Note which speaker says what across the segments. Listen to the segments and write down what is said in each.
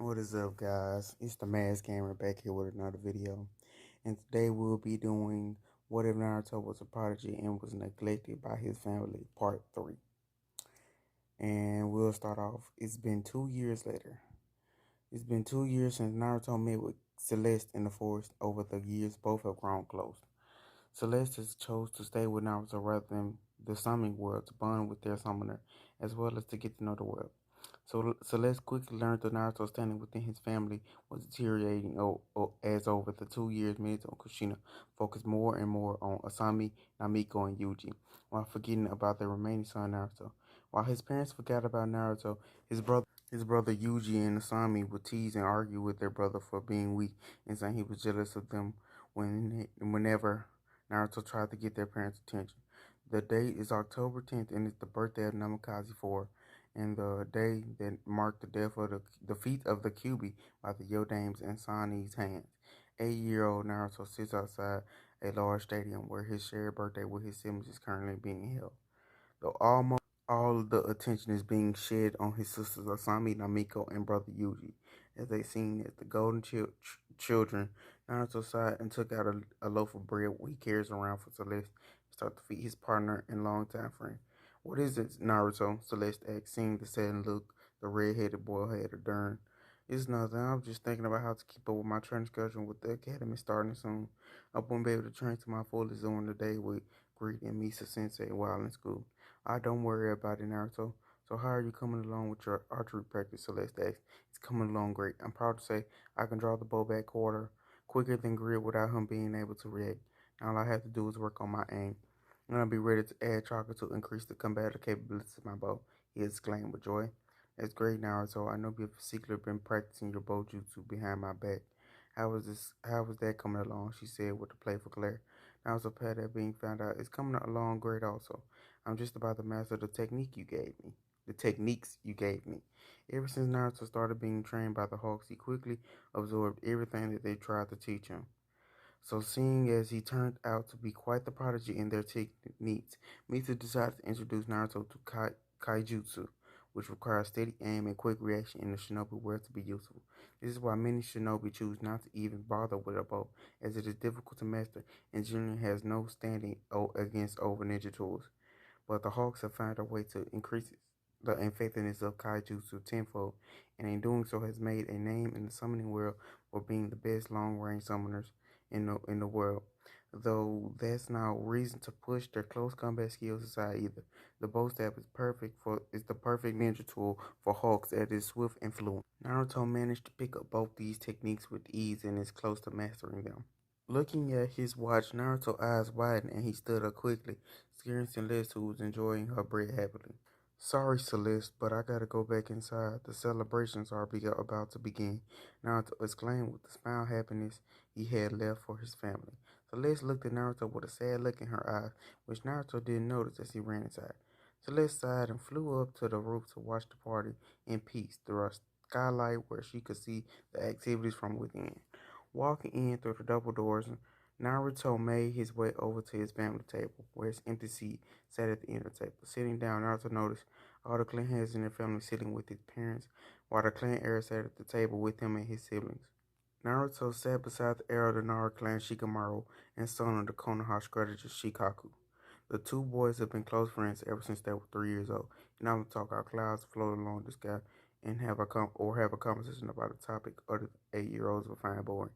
Speaker 1: What is up, guys? It's the Mask Gamer back here with another video. And today we'll be doing What If Naruto Was a Prodigy and Was Neglected by His Family, Part 3. And we'll start off. It's been 2 years later. It's been 2 years since Naruto met with Celeste in the forest. Over the years, both have grown close. Celeste has chose to stay with Naruto rather than the summoning world to bond with their summoner, as well as to get to know the world. So Celeste quickly learned that Naruto's standing within his family was deteriorating as over the 2 years Minato and Kushina focused more and more on Asami, Namiko, and Yuji, while forgetting about their remaining son Naruto. While his parents forgot about Naruto, his brother Yuji and Asami would tease and argue with their brother for being weak and saying he was jealous of them whenever Naruto tried to get their parents' attention. The date is October 10th and it's the birthday of Namikaze 4 and the day that marked the death of the defeat of the Kyuubi by the Yodame's and Sani's hands. 8-year-old Naruto sits outside a large stadium where his shared birthday with his siblings is currently being held. Though almost all the attention is being shed on his sisters Asami, Namiko, and brother Yuji, as they seen as the golden children. Naruto sighed and took out a loaf of bread he carries around for Celeste to start to feed his partner and longtime friend. What is it, Naruto? Celeste asked, seeing the saddened look the red-headed boy had during. It's nothing. I'm just thinking about how to keep up with my training schedule with the academy starting soon. I won't be able to train to my fullest during the day with Greed and Misa Sensei while in school. Don't worry about it, Naruto. So how are you coming along with your archery practice, Celeste asked. It's coming along great. I'm proud to say I can draw the bow back quarter quicker than Grid without him being able to react. Now all I have to do is work on my aim. And I'll be ready to add chocolate to increase the combative capabilities of my bow, he exclaimed with joy. That's great, Naruto. I know you've secretly been practicing your bow jutsu behind my back. How was that coming along? She said with a playful glare. Naruto pat at being found out. It's coming along great also. I'm just about to master the technique you gave me. The techniques you gave me. Ever since Naruto started being trained by the Hawks, he quickly absorbed everything that they tried to teach him. So, seeing as he turned out to be quite the prodigy in their techniques, Misa decided to introduce Naruto to Kaijutsu, which requires steady aim and quick reaction in the shinobi world to be useful. This is why many shinobi choose not to even bother with a bow, as it is difficult to master and generally has no standing against over ninja tools. But the Hawks have found a way to increase the effectiveness of Kaijutsu tenfold, and in doing so has made a name in the summoning world for being the best long-range summoners in the world. Though that's no reason to push their close combat skills aside either. The bow staff is the perfect ninja tool for Hawks as it is swift and fluent. Naruto managed to pick up both these techniques with ease and is close to mastering them. Looking at his watch, Naruto's eyes widened and he stood up quickly, scaring Celeste, who was enjoying her bread happily. Sorry, Celeste, but I gotta go back inside. The celebrations are about to begin. Naruto exclaimed with the smile of happiness he had left for his family. Celeste looked at Naruto with a sad look in her eyes, which Naruto didn't notice as he ran inside. Celeste sighed and flew up to the roof to watch the party in peace through a skylight where she could see the activities from within. Walking in through the double doors, Naruto made his way over to his family table, where his empty seat sat at the end of the table. Sitting down, Naruto noticed all the clan heads in their family sitting with his parents, while the clan heir sat at the table with him and his siblings. Naruto sat beside the heir of the Nara clan Shikamaru and son of the Konoha strategist Shikaku. The two boys have been close friends ever since they were 3 years old, and often talk how clouds float along the sky and have a conversation about a topic other 8-year-olds will find boring.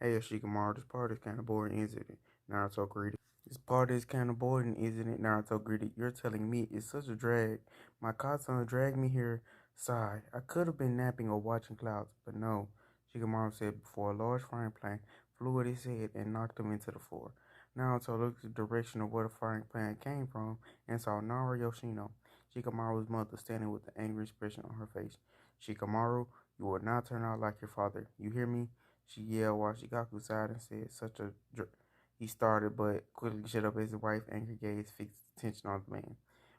Speaker 1: Hey, Shikamaru, this part is kind of boring, isn't it? Naruto greeted. This part is kind of boring, isn't it? Naruto greeted. You're telling me it's such a drag. My godson dragged me here. Sighed. I could have been napping or watching clouds, but no, Shikamaru said before a large frying pan flew at his head and knocked him into the floor. Naruto looked in the direction of where the frying pan came from and saw Nara Yoshino, Shikamaru's mother, standing with an angry expression on her face. Shikamaru, you will not turn out like your father. You hear me? She yelled while Shikaku sighed and said, He started, but quickly shut up as his wife's angry gaze fixed attention on the man.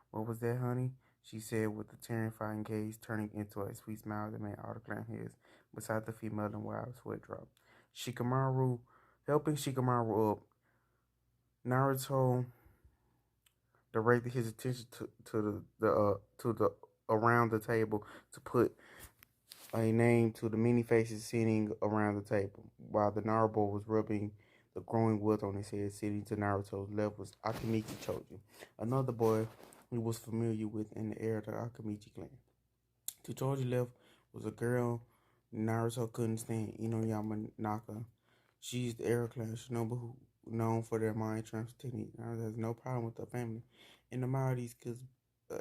Speaker 1: What was that, honey? She said with a terrifying gaze turning into a sweet smile that made all the clan heads beside the female and wild sweat drop. Shikamaru, helping Shikamaru up, Naruto directed his attention to the around the table to put a name to the many faces sitting around the table, while the Naruto was rubbing the growing wood on his head. Sitting to Naruto's left was Akamichi Choji, another boy he was familiar with in the heir of the Akamichi clan. To Choji's left was a girl Naruto couldn't stand, Inoyama Naka. She's the heir clan Shinobu who known for their mind transfer technique. Naruto has no problem with her family and admire these kids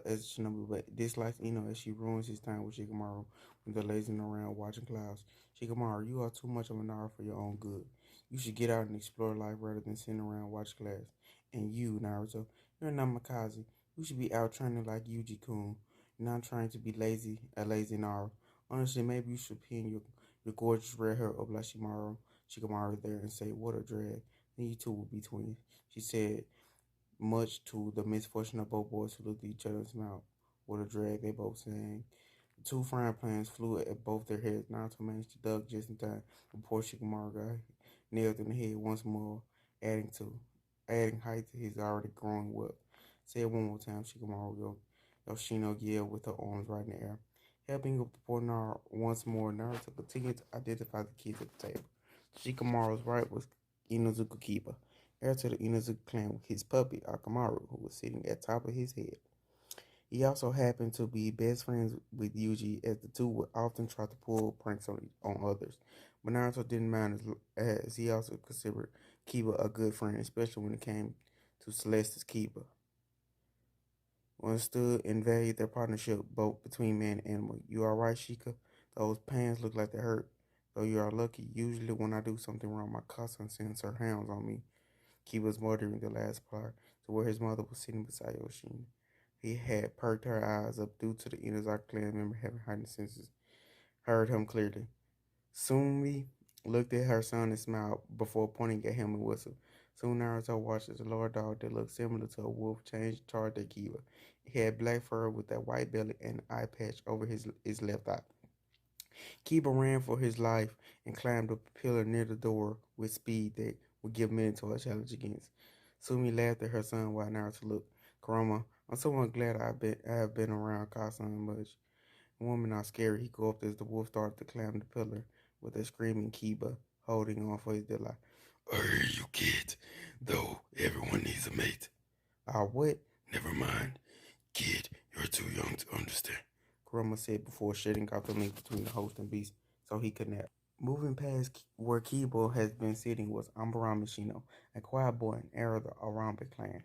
Speaker 1: as Shinobu, but dislikes Ino as she ruins his time with Shikamaru when they're lazing around watching clouds. Shikamaru, you are too much of a Naruto for your own good. You should get out and explore life rather than sitting around watching clouds. And you, Naruto, you're not Makaze. You should be out training like Yuji-kun, not trying to be lazy, a lazy Naruto. Honestly, maybe you should pin your gorgeous red hair up like Shikamaru there and say, what a drag. Then you two will be twins. She said, much to the misfortune of both boys who looked at each other and smiled. What a drag, they both sang. The two frying pans flew at both their heads. Naruto managed to duck just in time before Shikamaru got nailed in the head once more, adding to adding height to his already growing wealth. Say it one more time, Shikamaru Yoshino yelled with her arms right in the air. Helping up before Naruto once more, Naruto continued to identify the kids at the table. Shikamaru's right was Inuzuka Kiba, heir to the Inuzuka clan with his puppy Akamaru, who was sitting at the top of his head. He also happened to be best friends with Yuji, as the two would often try to pull pranks on others. But Naruto didn't mind as he also considered Kiba a good friend, especially when it came to Celeste's Kiba. Understood and valued their partnership both between man and animal. You are right, Shika. Those pants look like they hurt. Though you are lucky. Usually when I do something wrong, my cousin sends her hounds on me. Kiba's muttering the last part to where his mother was sitting beside Yoshina. He had perked her eyes up due to the Inazaki clan member having heightened senses. Heard him clearly. Sumi looked at her son and smiled before pointing at him and whistled. Soon Naruto watched as a large dog that looked similar to a wolf changed charged at Kiba. He had black fur with a white belly and an eye patch over his left eye. Kiba ran for his life and climbed up a pillar near the door with speed that would give Minato a challenge against. Sumi laughed at her son while Naruto looked. Kurama, I'm somewhat glad I have been around Kasan much. Women are scary, he gulped as the wolf started to climb the pillar with a screaming Kiba holding on for his dear life. I hear you, kid. Though everyone needs a mate. What? Never mind. Kid, you're too young to understand, Kurama said before shutting off the link between the host and beast so he could nap. Moving past where Kibo has been sitting was Ambaran Mishino, a quiet boy and heir of the Arambe clan.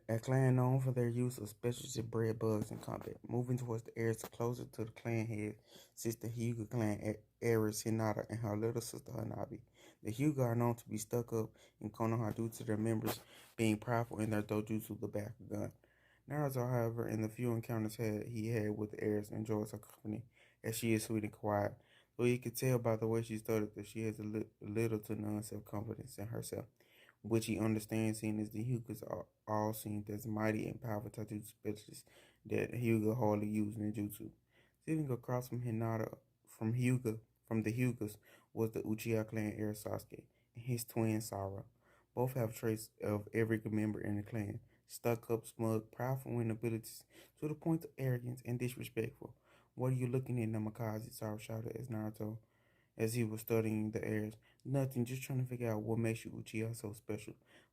Speaker 1: A clan known for their use of specialty bred bugs in combat. Moving towards the heirs closer to the clan head sits the Hyuga clan heiress Hinata and her little sister Hanabi. The Hyuga are known to be stuck up in Konoha due to their members being prideful in their dojutsu, the Bakugan. Naruto, however, in the few encounters he had with the heirs, enjoys her company, as she is sweet and quiet. Though you can tell by the way she stuttered that she has little to none self-confidence in herself, which he understands, seeing as the Hyugas are all seen as mighty and powerful tattoo specialists that Hyuga hardly use ninjutsu. Sitting across from Hinata, from the Hyugas, was the Uchiha clan heir Sasuke and his twin Sara. Both have traits of every member in the clan: stuck up, smug, proudful in abilities to the point of arrogance and disrespectful. What are you looking at, Namikaze? Sara shouted as he was studying the heirs. Nothing, just trying to figure out what makes you Uchiha so special.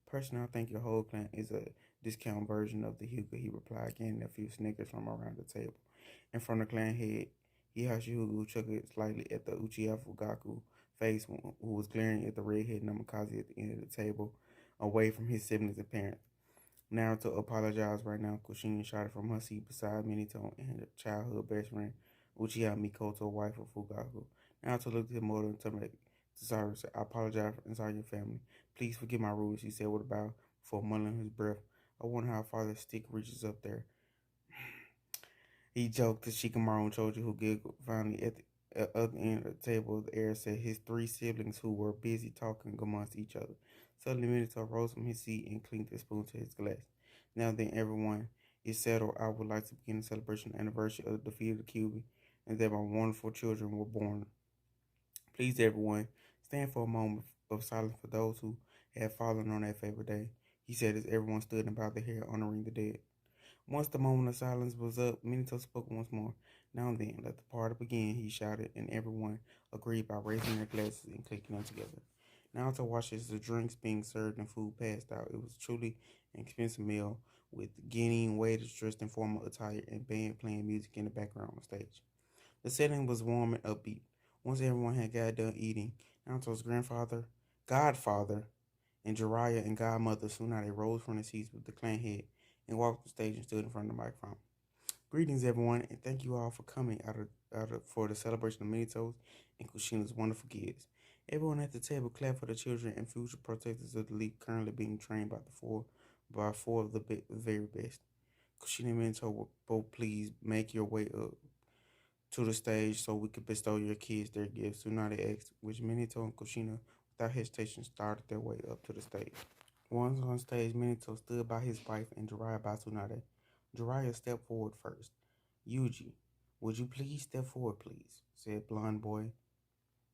Speaker 1: Personally, I think your whole clan is a discount version of the Hyuga, he replied, getting a few snickers from around the table. And from the clan head, Hihashi Hyuga chuckled slightly at the Uchiha Fugaku face, who was glaring at the redhead Namikaze at the end of the table, away from his siblings and parents. Naruto apologized right now. Kushina shouted from her seat beside Minato and her childhood best friend, Uchiha Mikoto, wife of Fugaku. Naruto looked at his mother and turned to Sakura and said, I apologize for insulting your family. Please forgive my rudeness, he said with a bow before muttering his breath. I wonder how far the stick reaches up there. He joked to Shikamaru and Choji, who giggled. Finally, at the other end of the table, the heir said his three siblings, who were busy talking amongst each other. Suddenly, Minato rose from his seat and clinked a spoon to his glass. Now then, everyone is settled. I would like to begin the celebration anniversary of the defeat of the Kyuubi, and that my wonderful children were born. Please, everyone, stand for a moment of silence for those who have fallen on that favorite day, he said as everyone stood and bowed their head, honoring the dead. Once the moment of silence was up, Minato spoke once more. Now then, let the party begin, he shouted, and everyone agreed by raising their glasses and clicking them together. Naruto watched as the drinks being served and food passed out. It was truly an expensive meal, with Guinean waiters dressed in formal attire and band playing music in the background on stage. The setting was warm and upbeat. Once everyone had got done eating, Naruto's godfather, and Jiraiya and godmother Tsunade rose from their seats with the clan head and walked the stage and stood in front of the microphone. Greetings, everyone, and thank you all for coming for the celebration of Minato's and Kushina's wonderful kids. Everyone at the table clapped for the children and future protectors of the league currently being trained by four of the very best. Kushina and Minato will both please make your way up to the stage so we can bestow your kids their gifts. Tsunade asked, which Minato and Kushina, without hesitation, started their way up to the stage. Once on stage, Minato stood by his wife and Jiraiya by Tsunade. Jiraiya stepped forward first. Yuji, would you please step forward, please? Said blond boy.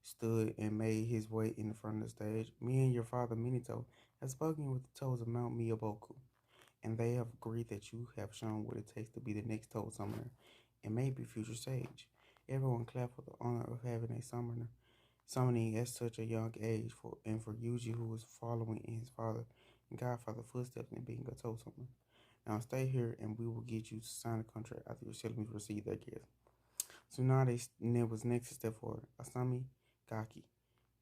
Speaker 1: Stood and made his way in front of the stage. Me and your father, Minato, have spoken with the toes of Mount Miyaboku, and they have agreed that you have shown what it takes to be the next Toad Summoner and maybe future sage. Everyone clapped for the honor of having a summoning at such a young age and for Yuji, who was following in his father and godfather footsteps in being a Toad Summoner. Now stay here and we will get you to sign a contract after your siblings receive their gift. Tsunade was next to step forward. Asami Gaki,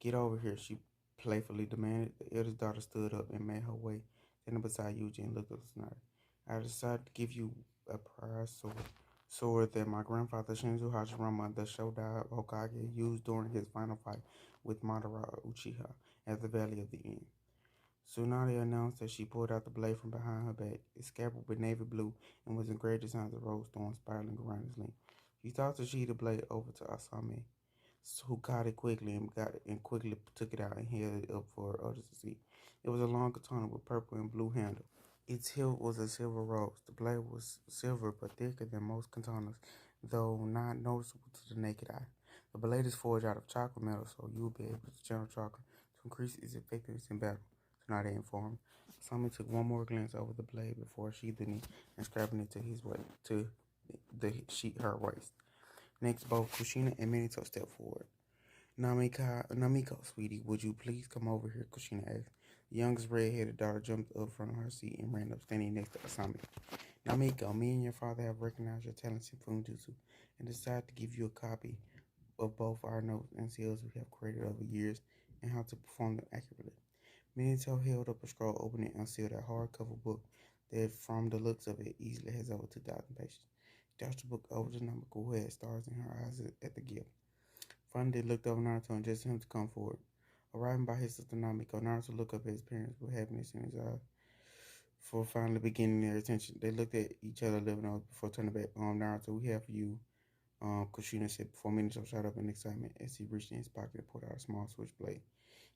Speaker 1: get over here, she playfully demanded. The eldest daughter stood up and made her way, standing beside Yuji and looked at Tsunade. I decided to give you a prize sword that my grandfather Shinzu Hashirama, the Shodai Hokage, used during his final fight with Madara Uchiha at the Valley of the End. Tsunade announced that she pulled out the blade from behind her back. Its scabbard was navy blue and was engraved designs of rose thorns spiraling around its length. She tossed the sheet of blade over to Asame, who caught it quickly and quickly took it out and held it up for others to see. It was a long katana with purple and blue handle. Its hilt was a silver rose. The blade was silver but thicker than most katanas, though not noticeable to the naked eye. The blade is forged out of chakra metal, so you'll be able to channel chakra to increase its effectiveness in battle. Tsunade informed. Asami took one more glance over the blade before sheathing it and strapping it to her waist. Next, both Kushina and Minato stepped forward. Namiko, sweetie, would you please come over here? Kushina asked. The youngest red-headed daughter jumped up from her seat and ran up, standing next to Asami. Namiko, me and your father have recognized your talents in Funjutsu and decided to give you a copy of both our notes and seals we have created over years and how to perform them accurately. Minato held up a scroll, opened it, and unsealed a hardcover book that, from the looks of it, easily has over 2,000 pages. She dashed the book over to Namiko, who had stars in her eyes at the gift. Finally, looked over Naruto and gestured him to come forward. Arriving by his sister Namiko, Naruto looked up at his parents with happiness in his eyes for finally beginning their attention. They looked at each other a little before turning back. Naruto, we have for you, Kushina said before Minato shot up in excitement as he reached in his pocket and pulled out a small switchblade.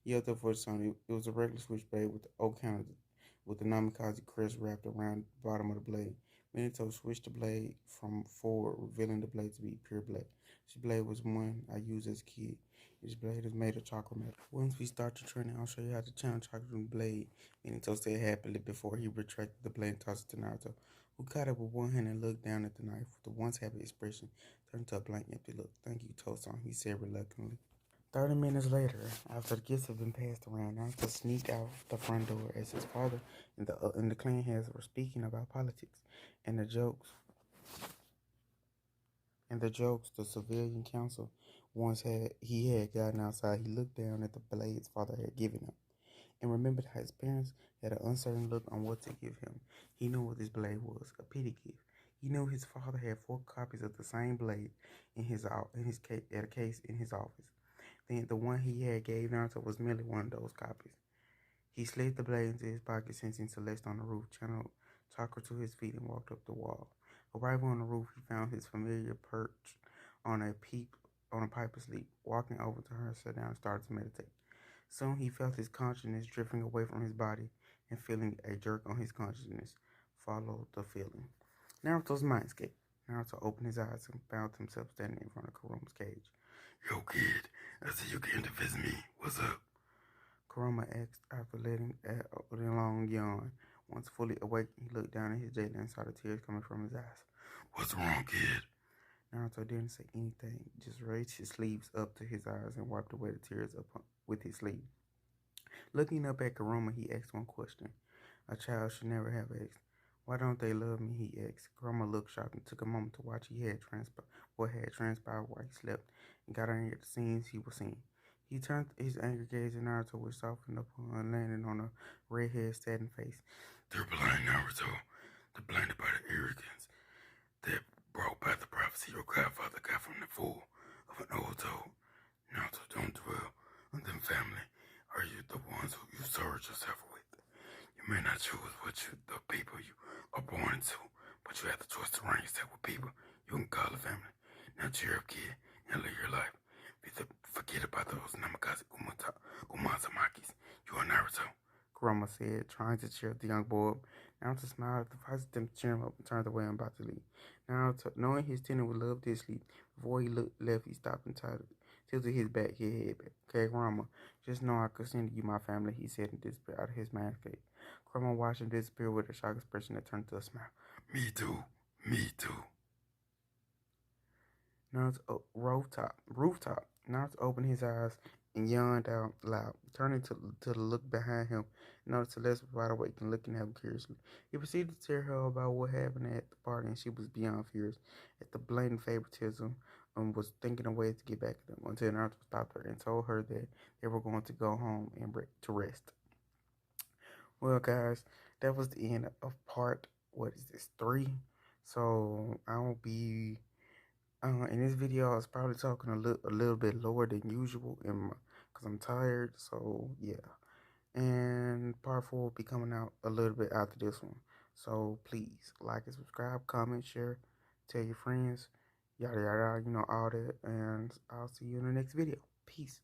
Speaker 1: He held up for his son. It was a regular switchblade with the oak handle with the Namikaze crest wrapped around the bottom of the blade. Minato switched the blade from forward, revealing the blade to be pure black. This blade was one I used as a kid. This blade is made of chocolate metal. Once we start the training, I'll show you how to channel chocolate blade. Minato said happily before he retracted the blade and tossed it to Naruto, who caught it with one hand and looked down at the knife with the once happy expression turned to a blank, empty look. Thank you, Tosan, he said reluctantly. 30 minutes later, after the gifts had been passed around, Naruto sneaked out the front door as his father and the clan heads were speaking about politics and the jokes the civilian council he had gotten outside. He looked down at the blade his father had given him and remembered how his parents had an uncertain look on what to give him. He knew what this blade was, a pity gift. He knew his father had 4 copies of the same blade in his case in his office. The one he had gave Naruto was merely one of those copies. He slid the blade into his pocket, sensing Celeste on the roof, channeled chakra to his feet, and walked up the wall. Arriving on the roof, he found his familiar perched on a pipe asleep. Walking over to her, sat down and started to meditate. Soon he felt his consciousness drifting away from his body, and feeling a jerk on his consciousness followed the feeling. Naruto's mindscape. Naruto opened his eyes and found himself standing in front of Kuroma's cage. Yo, kid, I see you came to visit me. What's up? Kuroma asked after letting a long yawn. Once fully awake, he looked down at his jailer and saw the tears coming from his eyes. "What's wrong, kid?" Naruto didn't say anything, just raised his sleeves up to his eyes and wiped away the tears up with his sleeve. Looking up at Kurama, he asked one question a child should never have asked. "Why don't they love me?" he asked. Kurama looked shocked and took a moment to watch what had transpired while he slept and got angry at the scenes he was seeing. He turned his angry gaze at Naruto, which softened upon landing on a red-haired saddened face. "They're blind, Naruto. They're blinded by the arrogance that brought back the prophecy your grandfather got from the fool of an old toad. Naruto, don't dwell on them, family. Are you the ones who you surround yourself with? You may not choose the people you are born into, but you have the choice to surround yourself with people you can call a family. Now cheer up, kid, and live your life. Forget about those Namikaze Umazamakis. You are Naruto," Kurama said, trying to cheer up the young boy. Naruto smiled, advised them to cheer him up, and turned away and about to leave. Naruto, knowing his tenant would love this sleep, before he left, he stopped and tilted his head back. "Okay, Kurama, just know I consider you my family," he said and disappeared out of his mind's gate. Kurama watched him disappear with a shocked expression that turned to a smile. "Me too. Me too." Naruto rooftop. Naruto opened his eyes and yawned out loud, turning to look behind him. Noticed Celeste was wide awake and looking at him curiously. He proceeded to tell her about what happened at the party, and she was beyond furious at the blatant favoritism and was thinking of ways to get back at them until Naruto stopped her and told her that they were going to go home and to rest. Well, guys, that was the end of part, what is this, 3? So I'll be in this video. I was probably talking a little bit lower than usual, because I'm tired. So yeah, and part 4 will be coming out a little bit after this one. So please like and subscribe, comment, share, tell your friends, yada yada, all that, and I'll see you in the next video. Peace.